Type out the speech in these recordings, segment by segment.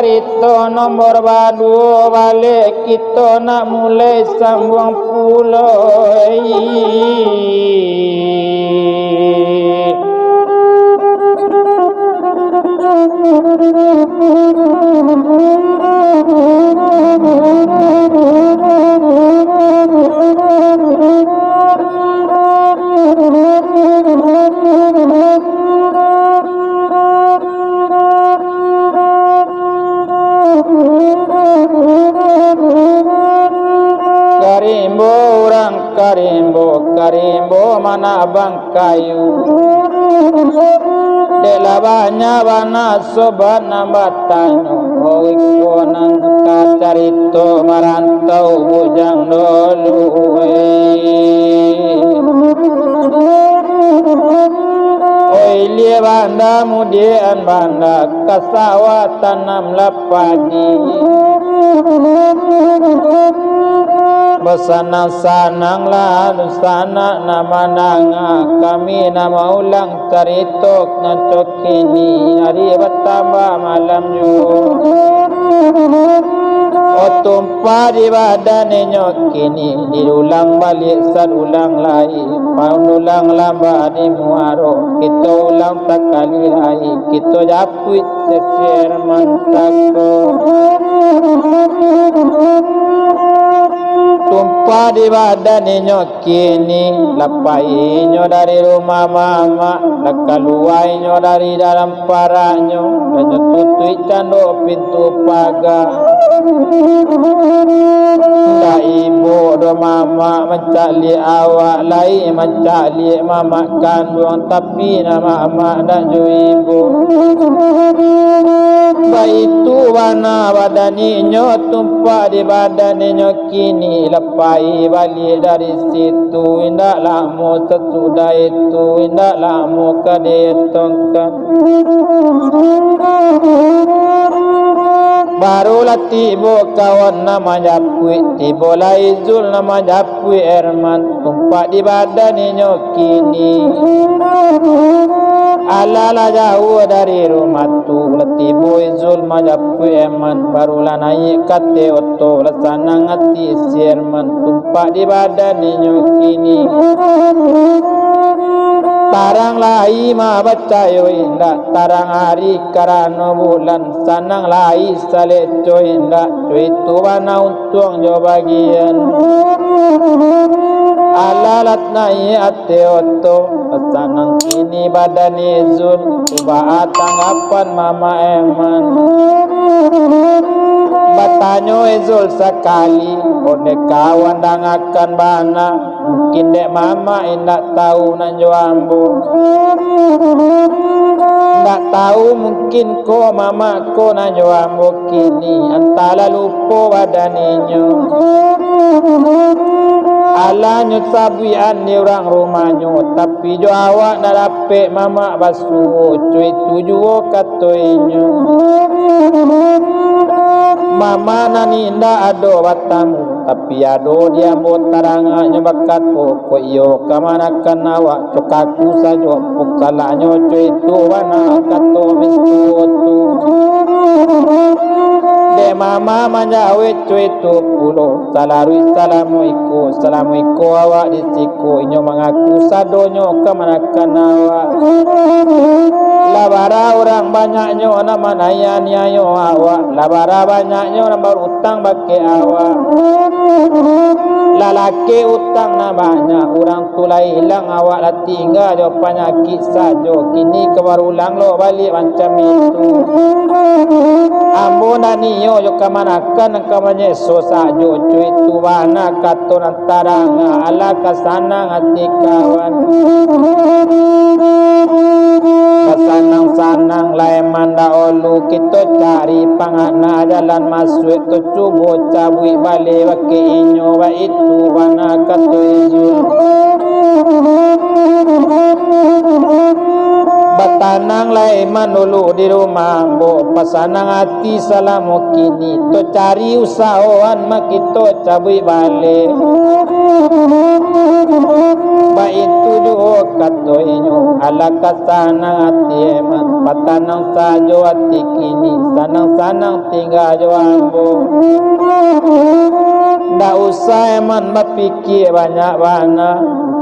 carita nomor badu balik kita nak mulai sambung pulai. Karimbo mana bang kayu Labanya bana sobat nambatanyo iko nang kacarito marantau bujang dolu oi lia banda mudian banda kasawa tanam lapadi Besanang-sanang lalu sana nama nanga kami nama ulang caritok nancok kini hari bertambah malam Otumpa di badan nyok kini diulang balik sadulang lagi paunulang lamba di muaro kita ulang tak kali lagi kita japuit seser mantako Tumpah di badan inyo kini Lapai inyo dari rumah mama Lakaluai inyo dari dalam paranyo Danyo tutui cando pintu pagar Da ibu do mama mencali awak Lai mencali mama kandung Tapi nama mama dan jo ibu Baitu wana badan inyo Tumpah di badan inyo kini Lepai balik dari situ Indak lama sesudah itu Indak lama kedetongkan Barulah tiba kawan nama Japui Tiba Laizul nama Japui Erman Tumpak di badan inyo kini Alala jauh dari rumah tu Letibu Izul Majapui Erman Barulah naik kate oto Lesana ngati sirman Tumpak di badan inyo kini Tarang lai ma bacayo indak Tarang hari karano bulan Sanang lai saleco indak Cuitu bana untung jo bagian Alalat nai ate oto Sanang kini badan izul Coba tanggapan mama eman Batanyo izul sekali Ode kawan dangakan bana Mungkin dek mama indak tahu nanjo ambo Indak tahu mungkin ko mama ko nanjo ambo kini Antara lupo badan inyo Alanyo sabuian ni orang rumahnya Tapi jo awak nak dapat mama basuh Cuy tujuh kato inyo Mama nani indah ado batamu Tapi ado dia botaranganya bakat pokok iyo Kamanakan awak cokaku saja Pukalanyo cuy tu wana kato miskutu De mama manjawe cuy tu pulo Salarui salamuiku awak disiku Inyo mengaku sadonyo kamanakan awak Labara orang banyaknya nama naya-nyayo awak Labara banyaknya orang berutang bagi awak Lalaki utang na banyak Orang tulai hilang awak lah tinggal Jo penyakit sajo Kini kebarulang lo balik macam itu Ambo naniyo jo kamanakan Kamanyeso sajo Cuy tu bana kato nantaranga Ala kasanang hati kawan Sanang-sanang laiman daolu kita cari pangana jalan masuk tu cubo cabui balik baki inyo ba itu wana katu izul Batanang laiman dulu di rumah bo pasanang hati salamu kini tu cari usahaan makito cabui balik ba itu juga katu inyo ala kasanang hati eman patanang sajo hati kini sanang-sanang tinggal jo ambo ndak usah eman berfikir banyak-banyak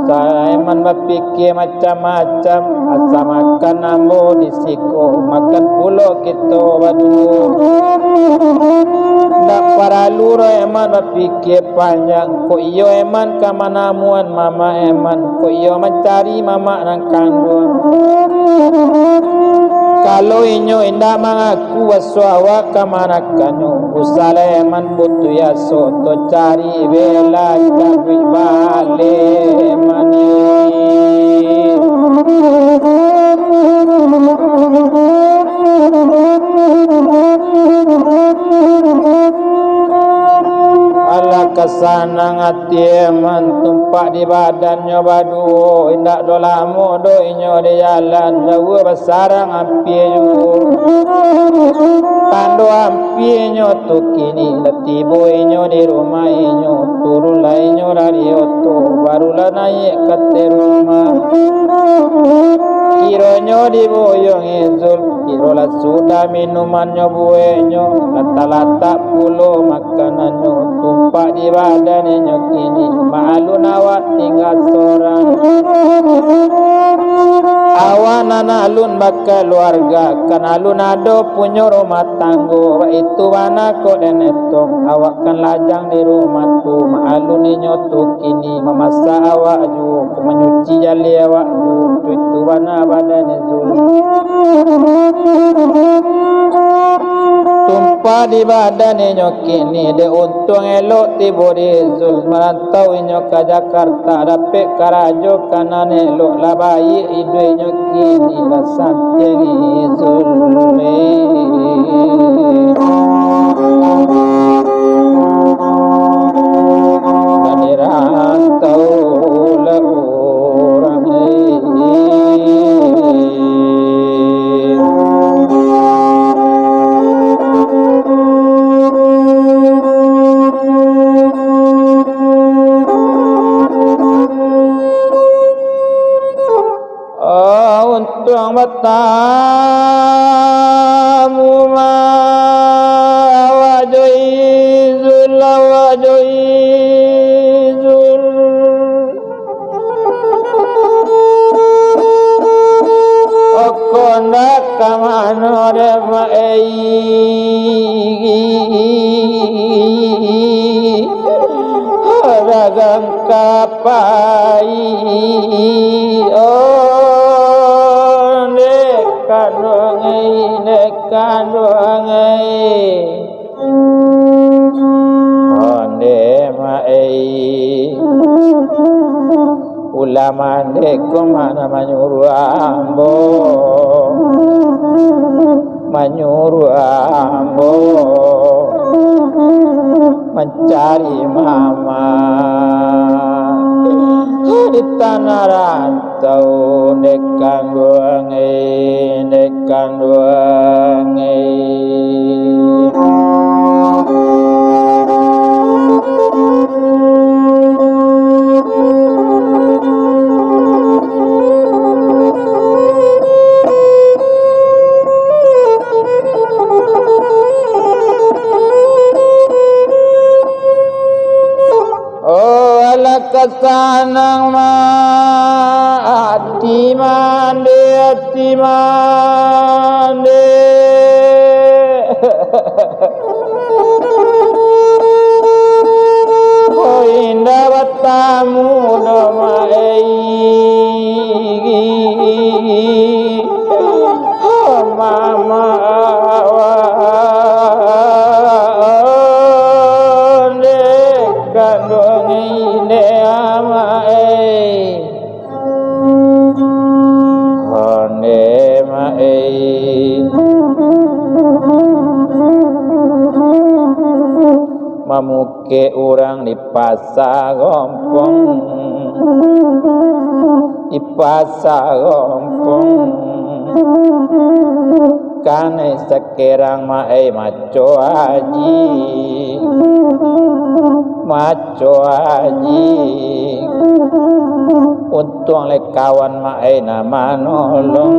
usah eman berfikir macam-macam asa makan ambo disiko makan pulo kita berdua ndak perlu eman berfikir panjang kok iyo eman kamanamuan mama eman kok iyo mencari mama nang kandung kalau inyo indah mengaku waswawa kamanakanyo usale eman putu ya soto cari bela cabi bale mani sanang ati mantumpak di badannya badu indak do lamo do inyo di jalan jauh besarang ampinyo pando ampinyo tu kini letibo inyo di rumah inyo turun lainyo dari oto barulah naik ke rumah kironyo di boyong izul kirolah sudah minumannya buenyo lata-lata pulo makanannya tumpak di badannya kini maalun awak tinggal seorang awan alun bakal keluarga kan alun ado punya rumah tanggo itu mana kok dan etong awak kan lajang di rumah tu maalun nyoto kini memasak awak ju menyuci jali awak ju itu mana badan zul tumpah di badan kini de untung elok tibo di zul merantau inyo ke Jakarta dapet karajo kanan elok lah bayi idwe kini lah santiang zul dan dirantau lah orang untung bertamu wajoi zul okonda kamano rema ragam kapai nekan doangai onde mai ulama deko mana menyuruh ambo mencari mama di tanah rantau nekan doangai kesanang hati mande oh indah bertamu domai oh mama mamuke orang di pasar gompong kane sekerang mae maco haji untung le kawan mae nama nolong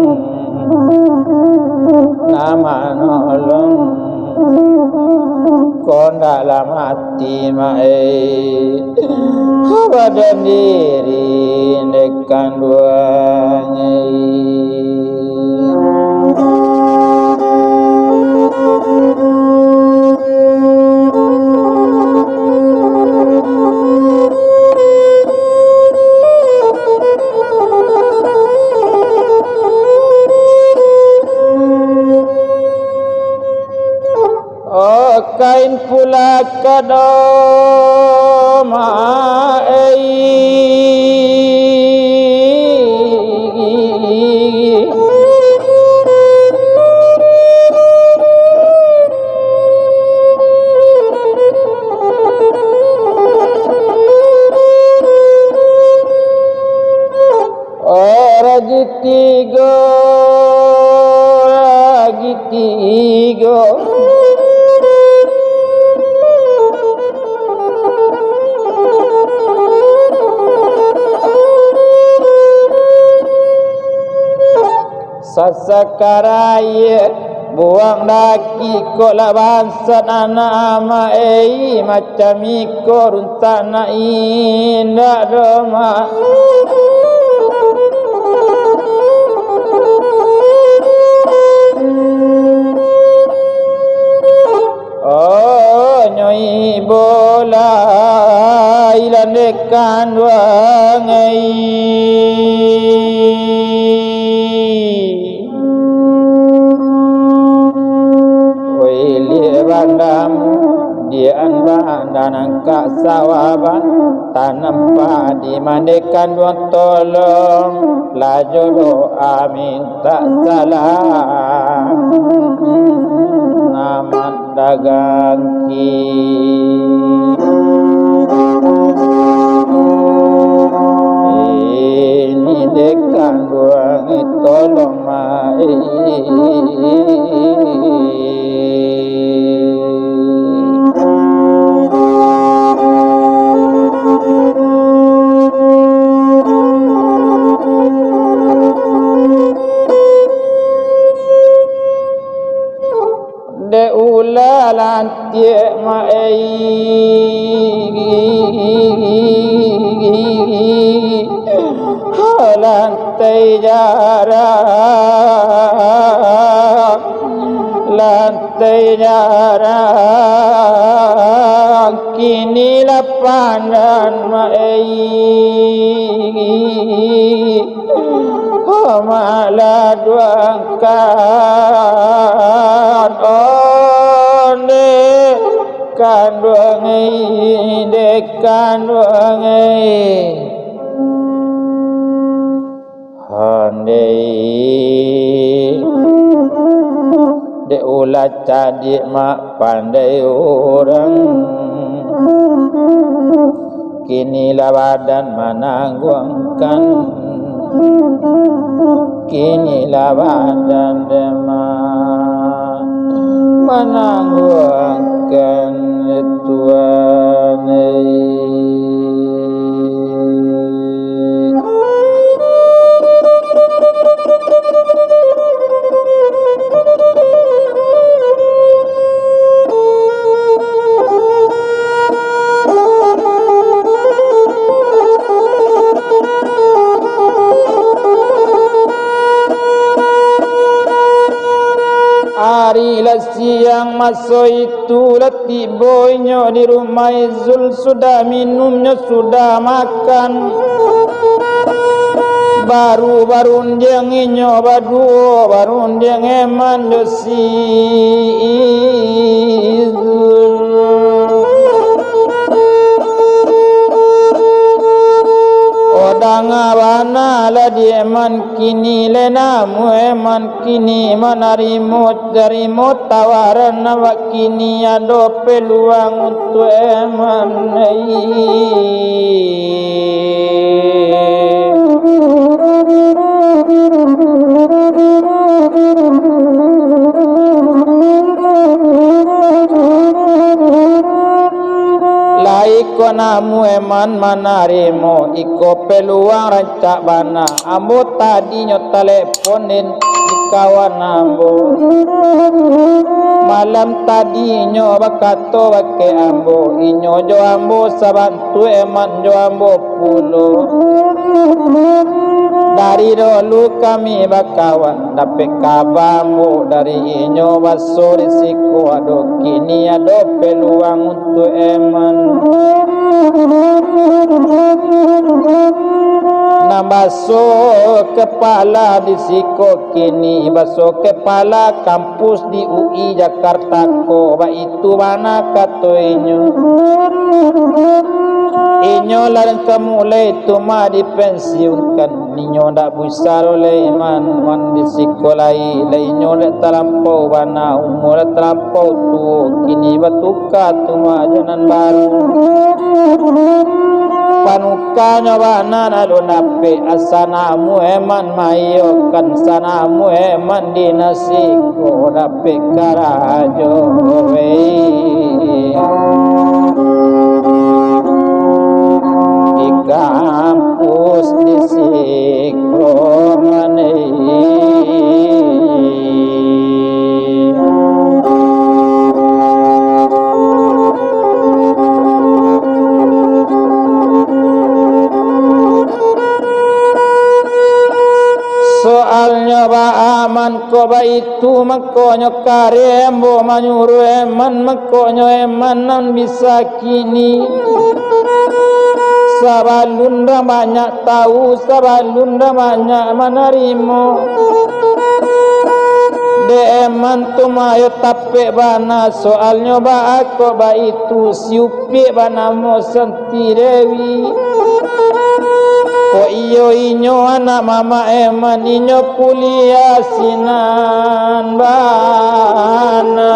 kondak lah mati mae badan diri nekan duangai kain pula kadoma tiga. Sasakaraya buang daki kola bangsa nama macam ikor untana indah doma. Oh nyoi bola ilandekan wangai. Bandam dian bandanan ka sawaban tanam padi mandekan duang tolong laju doa minta salam namat dagang ki ini dekan duang tolong mai. De ula lantie mai lantai jarak kini lapangan mai malah duangkan one kanduangai dekan duangai handai de ulah cadik mak pandai orang kini lah badan menangguangkan kini lah badan demam menangguangkan Tuhan. Harilah siang masa itu letih boynya di rumah Zul sudah minumnya sudah makan baru dia nginyo baru dia ngeman dosi Zul odang abana lah dia man kini lena mueman kini menarimut dari tawaran awak kini ada peluang untuk eman iko namu eman manarimo iko peluang rancak bana ambo tadinya teleponin di kawan ambo malam tadinya bakato bake ambo inyo jo ambo sabantu eman jo ambo pulo dari dulu kami bakawan dapat kabarmu dari inyo baso risiko ado kini ado peluang untuk eman na baso kepala di siko kini baso kepala kampus di UI Jakarta ko ba itu mana kato inyo larang kamulai itu mah dipensiunkan inyo ndak besar oleh iman man di sekolai la inyo ndak terlampau bana umur terlampau tu kini batuka tu mah janan baru panukanyo banan alunape asanamu eman mayokan sanamu eman dinasiko dape karajo di kampus disiko manei soalnya ba aman ko ba itu makonyo karembo manyuru eman makonyo eman nan bisa kini sabalun banyak tahu sabalun banyak menerima de eman tumayo tape bana soalnya ba ako ba itu siupi bana mo sentirewi ko iyo inyo anak mama eman inyo kuliah sinan bana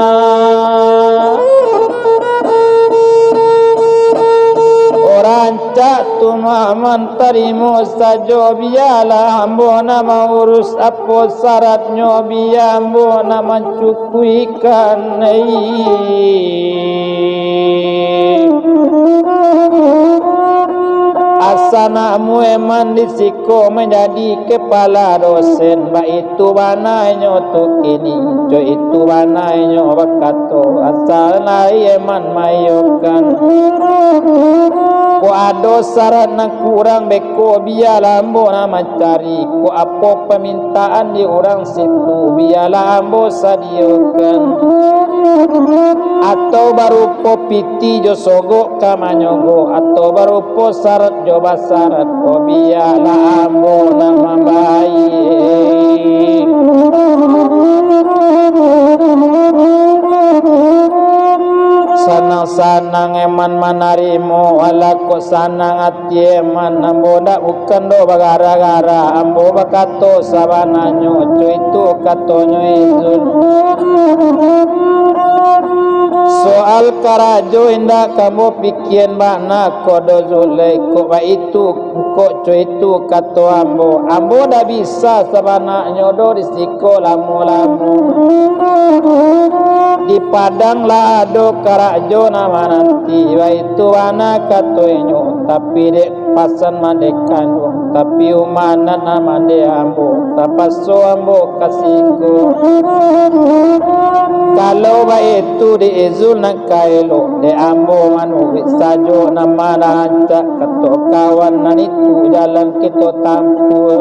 orang cak tu maman terimo sajo biala ambo nama urus apa syaratnya biya ambo nama cukuikan asanamu eman disiko menjadi kepala dosen ba itu banainya tu kini jo itu banainya bakato asal nai eman mayokan ko ado syarat na kurang beko biala ambo nama cari ko apa permintaan di orang situ biala ambo sadiokan atau baru popiti jo sogok kamanyogo atau baru po syarat jo basarat ko biala ambo nama baik sanang-sanang eman manarimo wala ko sanang ati eman ambo dak bukan do bagara-gara ambo bakato sabananyo itu katonyo izul soal karajo indah kamu pikian makna kodo zulai ko ba itu ko itu kato ambo dah bisa sabananyo do risiko lamu-lamu di padang lah ado karajo nama nanti wa itu anak katoinyo tapi dek pasan mandekan tapi umanan nama de ambo tapaso ambo kasiko kalau ba itu di izul nak kaelo de ambo manu sajo nama rancak kato kawan nan itu jalan kita tampur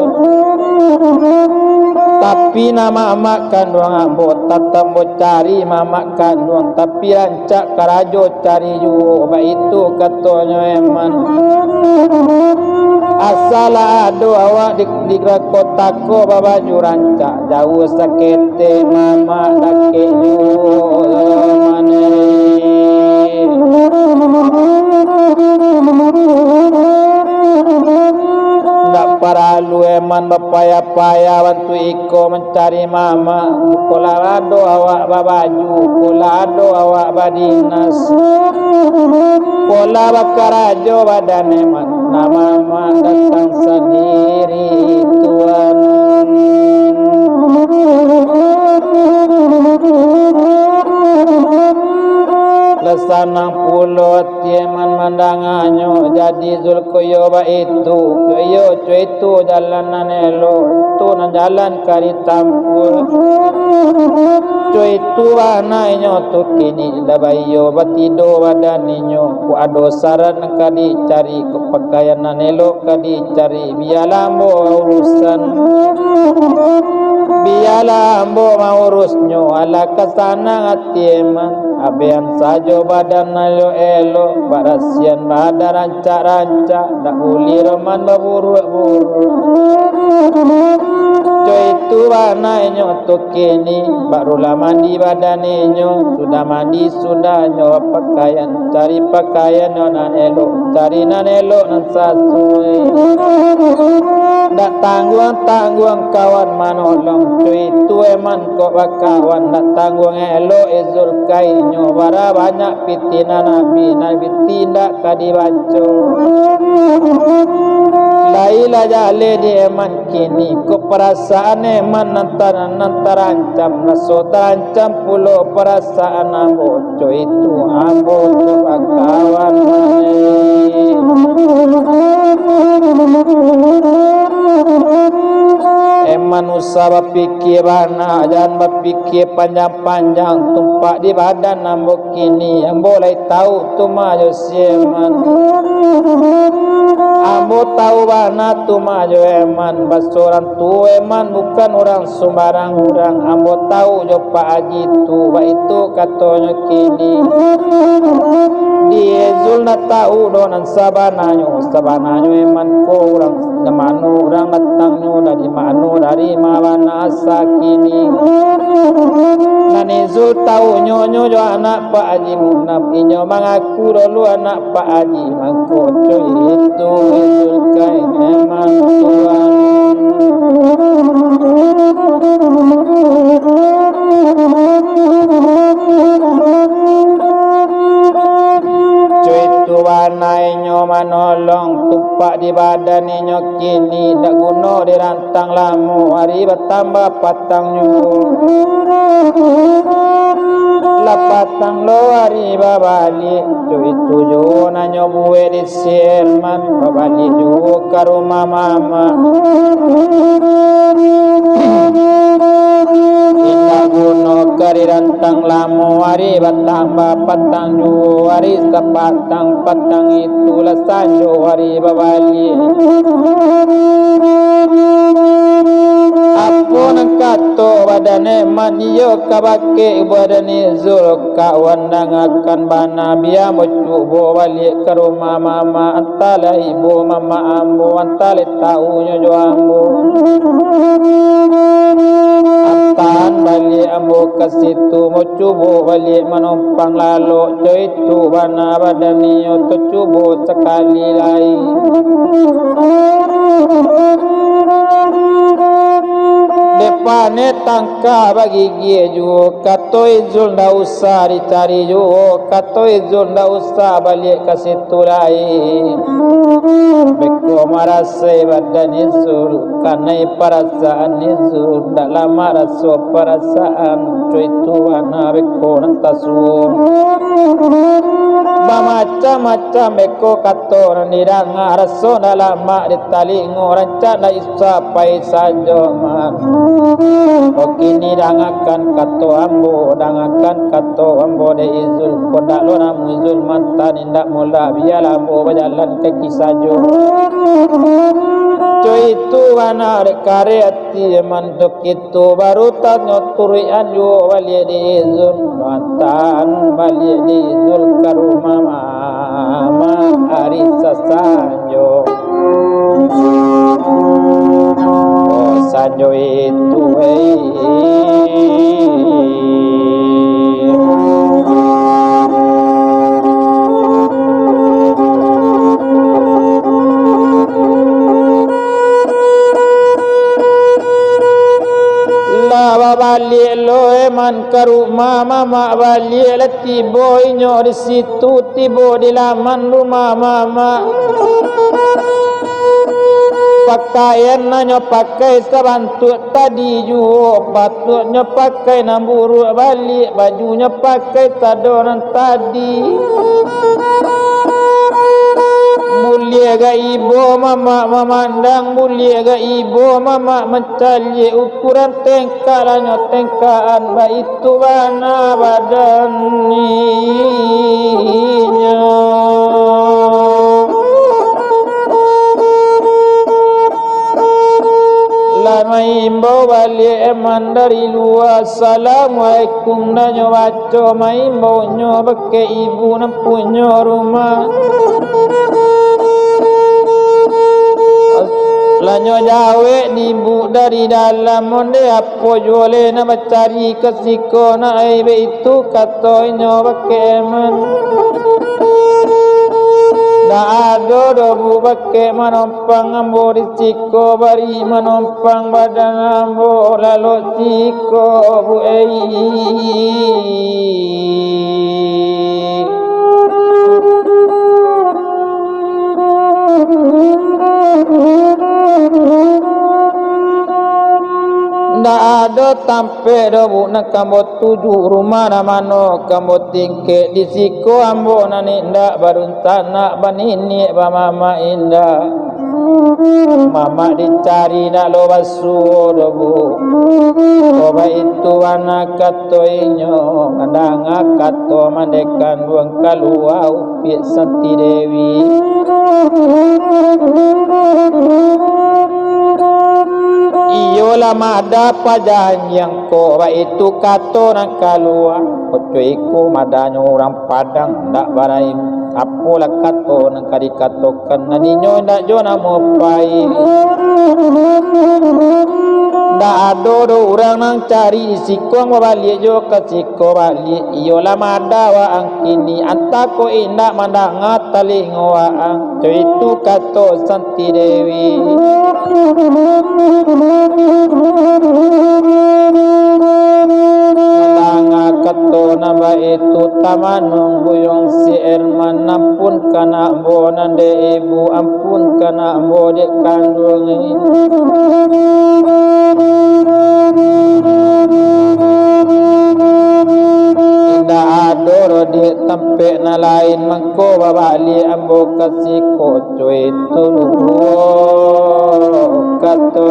tapi nama makan doang ambo tetap mau cari makan doang tapi rancak karajo cari juga ba itu katanya eman asal ado awak di kota ko babaju rancak jauh sakete mama dake juga mane ndak paralu eman bapaya-paya bantu iko mencari mama kola ado awak babaju kola ado awak badinas kola bakarajo badan eman nama mama datang sendiri Tuhan lesanang pulau tieman mandanganyo jadi zulkoyo ba itu yo itu jalanan elo tu nan jalan kari tampur itu anaknya tu kini labayo batido badaninyo ku ado saran kadi cari kepakaian elo kadi cari bialambo urusan bialambo maurusnyo ala kasana atieman abean sajo badan elo elo barasian badan rancak-rancak dak uli roman baburu-buru itu banainya tu kini barulah mandi badannya sudah mandi sudah nyawa pakaian cari pakaian nan elo cari nan elo nan sasui dak tangguang kawan manolong long cuy tu eman kok bakawan nak tanggung elo izul kainyo bara banyak pitina nabi tindak kadibaco laila jale di eman kini ko perasaan eman nantarancam naso terancam pulo perasaan ambo cuy tu ambo kok bakawan eman usah berfikir bana jangan berfikir panjang-panjang tumpak di badan ambo kini ambo lai tahu tu majo sieman ambo tahu bana tu majo eman basoran tu eman bukan orang sembarang orang ambo tahu jo Pak Haji tu ba itu katanya kini dia zul na tahu donan sabananyo eman ko orang mano orang datangnya dari mano dari mawana sakini nani zul tahu nyonyo jo anak Pak Haji Munab inyo mengaku dulu anak Pak Haji mangkoco itu zul kain eman tuan wanai nyo manolong tumpak di badan nyo kini dak guna dirantang lamu hari bertambah patang nyo lapatang lo hari babali itu jo nanyo buwe di sirman babali jo ke rumah mama indah guna kari rantang lamu hari bertambah patang nyo hari sepatang patang itulah sanjo hari babali aku nak kato badane maniyo kabake badane zul kawan dangakan bana biya mocubo balik ke rumah mama antala ibu mama ambo antale taunya jo ambo antan balik ambo ke situ mocubo balik menumpang lalu itu bana badaniyo tu cubo sekali lagi depane tangka bagi gie ju kato izul nda usah dicari ju kato izul nda usah balik ke situ lain beko marasai badan izul kanai perasaan izul ndak lama raso perasaan cuy tuana beko nantasu macam-macam beko kato nirang raso dalam mak ditali ngoranca na isapai saja man okini dangakan kato ambo de izul kodak lo namu izul mantan indak mula biar ambo berjalan kaki saja cuy itu mana kare hati mantuk itu baru tanyo turian yo balik di izul mantan balik di izul ke rumah mama hari sasanjo sanjo itu balik lo eman ke rumah mama balik lah tiba inyo di situ tiba di laman rumah mama pakaian nanyo pakai sabantut tadi juga patutnya pakai namburu balik bajunya pakai tadoran tadi mulia ga ibu mama memandang mulia ga ibu mama mencari ukuran tengkalannya tengkaan ba itu bana badannya lama imbau balik eman dari luar assalamualaikum nanyo baca maimbau nyo beke ibu nampunyo rumah lanyo jawe dibu dari dalam monde apo jole na mencari kesiko na aibe itu kato nyo beke eman Ado dobu bake manompang ambo risiko bari manompang badan ambo lalu siko bu Nda ada tampe dobu nak kambo tuju rumah namano kambo tingke di siko ambo nani nda baruntan nak banini ba mama indah mama dicari nak lo basu dobu oba itu anak kato inyo andang kato mandekan buang kalua upi santi dewi iyo lama ada pajanjang ko ba itu kato nang kalua koco iku madanya orang Padang ndak barai apola kato nang kadi katokan naninyo ndak jona mo pai ndak ado do orang nang cari sikong balik jo ke siko balik iyo lama ada wa ang kini antako indak mandang ngatalingo wa ang co itu kato santi dewi Nanga kato naba itu tamanong buyong si Erman ampun kana bo nande ibu ampun kana bo dek kandung Indah adoro di tempe na lain mangko babali ambo kasih koco itu kato